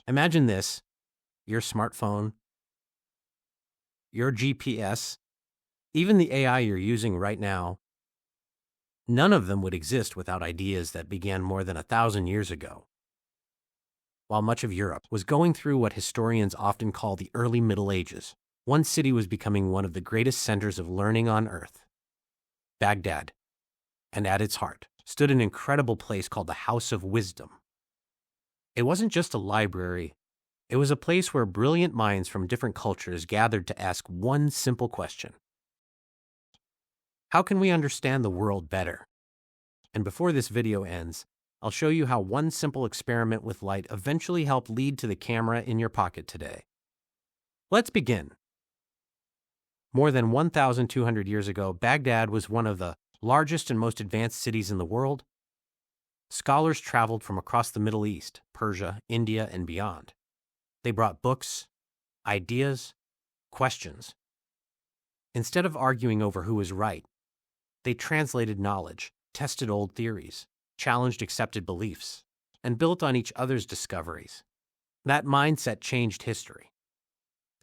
Imagine this: your smartphone, your GPS, even the AI you're using right now. None of them would exist without ideas that began more than 1,000 years ago. While much of Europe was going through what historians often call the early Middle Ages, one city was becoming one of the greatest centers of learning on earth: Baghdad. And at its heart stood an incredible place called the House of Wisdom. It wasn't just a library. It was a place where brilliant minds from different cultures gathered to ask one simple question: how can we understand the world better? And before this video ends, I'll show you how one simple experiment with light eventually helped lead to the camera in your pocket today. Let's begin. More than 1,200 years ago, Baghdad was one of the largest and most advanced cities in the world. Scholars traveled from across the Middle East, Persia, India, and beyond. They brought books, ideas, questions. Instead of arguing over who was right, they translated knowledge, tested old theories, challenged accepted beliefs, and built on each other's discoveries. That mindset changed history.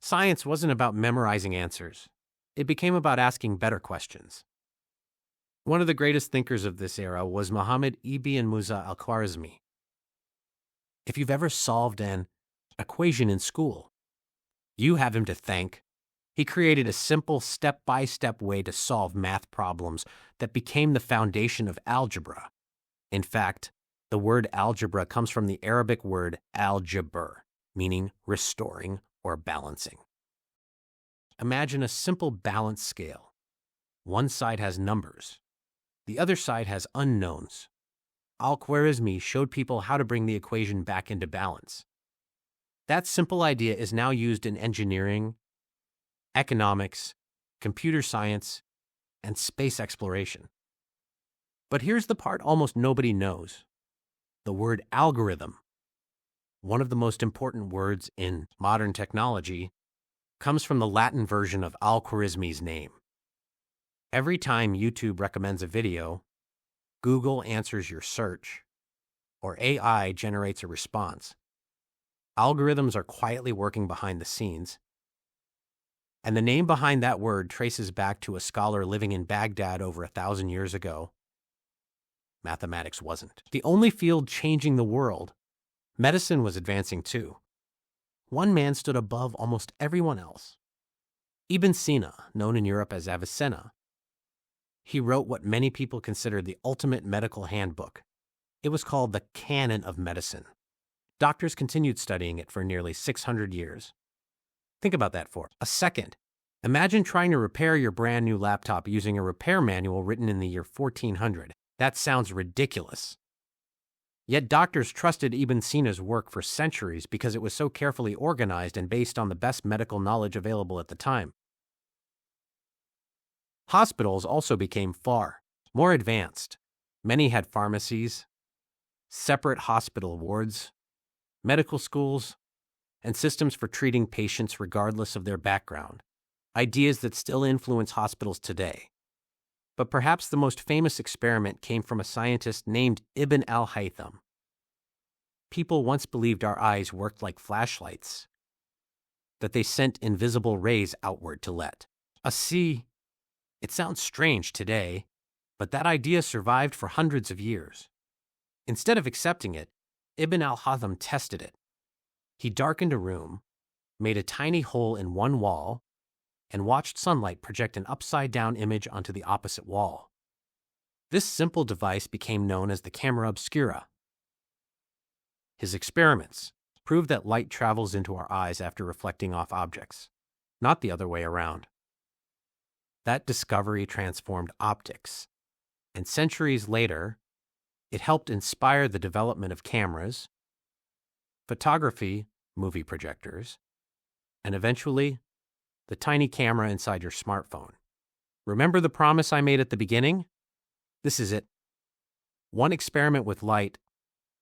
Science wasn't about memorizing answers. It became about asking better questions. One of the greatest thinkers of this era was Muhammad ibn Musa al-Khwarizmi. If you've ever solved an equation in school, you have him to thank. He created a simple step-by-step way to solve math problems that became the foundation of algebra. In fact, the word algebra comes from the Arabic word al-jabr, meaning restoring or balancing. Imagine a simple balance scale. One side has numbers. The other side has unknowns. Al-Khwarizmi showed people how to bring the equation back into balance. That simple idea is now used in engineering, economics, computer science, and space exploration. But here's the part almost nobody knows: the word algorithm. One of the most important words in modern technology comes from the Latin version of Al-Khwarizmi's name. Every time YouTube recommends a video, Google answers your search, or AI generates a response, algorithms are quietly working behind the scenes. And the name behind that word traces back to a scholar living in Baghdad over 1,000 years ago. Mathematics wasn't the only field changing the world. Medicine was advancing too. One man stood above almost everyone else: Ibn Sina, known in Europe as Avicenna. He wrote what many people consider the ultimate medical handbook. It was called the Canon of Medicine. Doctors continued studying it for nearly 600 years. Think about that for a second. Imagine trying to repair your brand new laptop using a repair manual written in the year 1400. That sounds ridiculous. Yet doctors trusted Ibn Sina's work for centuries because it was so carefully organized and based on the best medical knowledge available at the time. Hospitals also became far more advanced. Many had pharmacies, separate hospital wards, medical schools, and systems for treating patients regardless of their background, ideas that still influence hospitals today. But perhaps the most famous experiment came from a scientist named Ibn al-Haytham. People once believed our eyes worked like flashlights, that they sent invisible rays outward to let us see. It sounds strange today, but that idea survived for hundreds of years. Instead of accepting it, Ibn al-Haytham tested it. He darkened a room, made a tiny hole in one wall, and watched sunlight project an upside-down image onto the opposite wall. This simple device became known as the camera obscura. His experiments proved that light travels into our eyes after reflecting off objects, not the other way around. That discovery transformed optics, and centuries later, it helped inspire the development of cameras, photography, movie projectors, and eventually, the tiny camera inside your smartphone. Remember the promise I made at the beginning? This is it. One experiment with light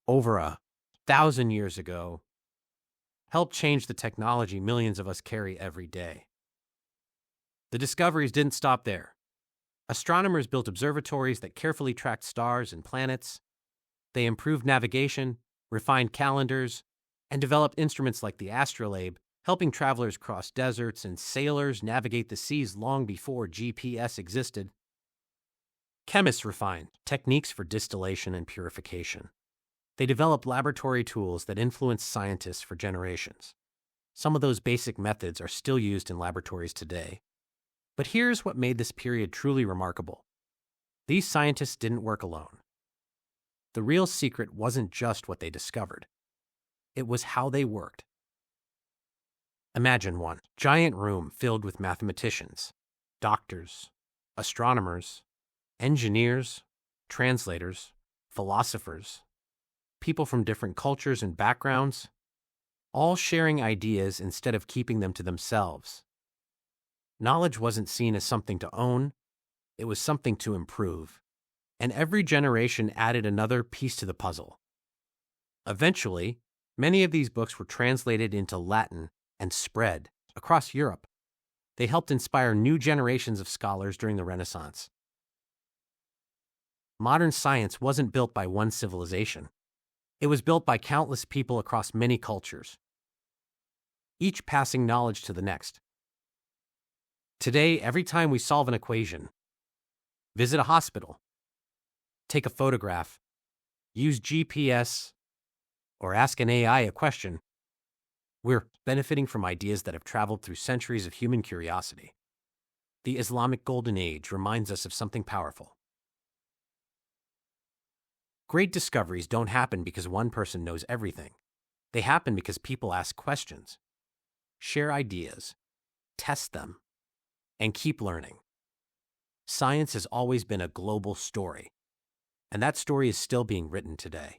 over 1,000 years ago helped change the technology millions of us carry every day. The discoveries didn't stop there. Astronomers built observatories that carefully tracked stars and planets. They improved navigation, refined calendars, and developed instruments like the astrolabe, helping travelers cross deserts and sailors navigate the seas long before GPS existed. Chemists refined techniques for distillation and purification. They developed laboratory tools that influenced scientists for generations. Some of those basic methods are still used in laboratories today. But here's what made this period truly remarkable. These scientists didn't work alone. The real secret wasn't just what they discovered. It was how they worked. Imagine one giant room filled with mathematicians, doctors, astronomers, engineers, translators, philosophers, people from different cultures and backgrounds, all sharing ideas instead of keeping them to themselves. Knowledge wasn't seen as something to own, it was something to improve, and every generation added another piece to the puzzle. Eventually, many of these books were translated into Latin and spread across Europe. They helped inspire new generations of scholars during the Renaissance. Modern science wasn't built by one civilization. It was built by countless people across many cultures, each passing knowledge to the next. Today, every time we solve an equation, visit a hospital, take a photograph, use GPS, or ask an AI a question, we're benefiting from ideas that have traveled through centuries of human curiosity. The Islamic Golden Age reminds us of something powerful. Great discoveries don't happen because one person knows everything. They happen because people ask questions, share ideas, test them, and keep learning. Science has always been a global story, and that story is still being written today.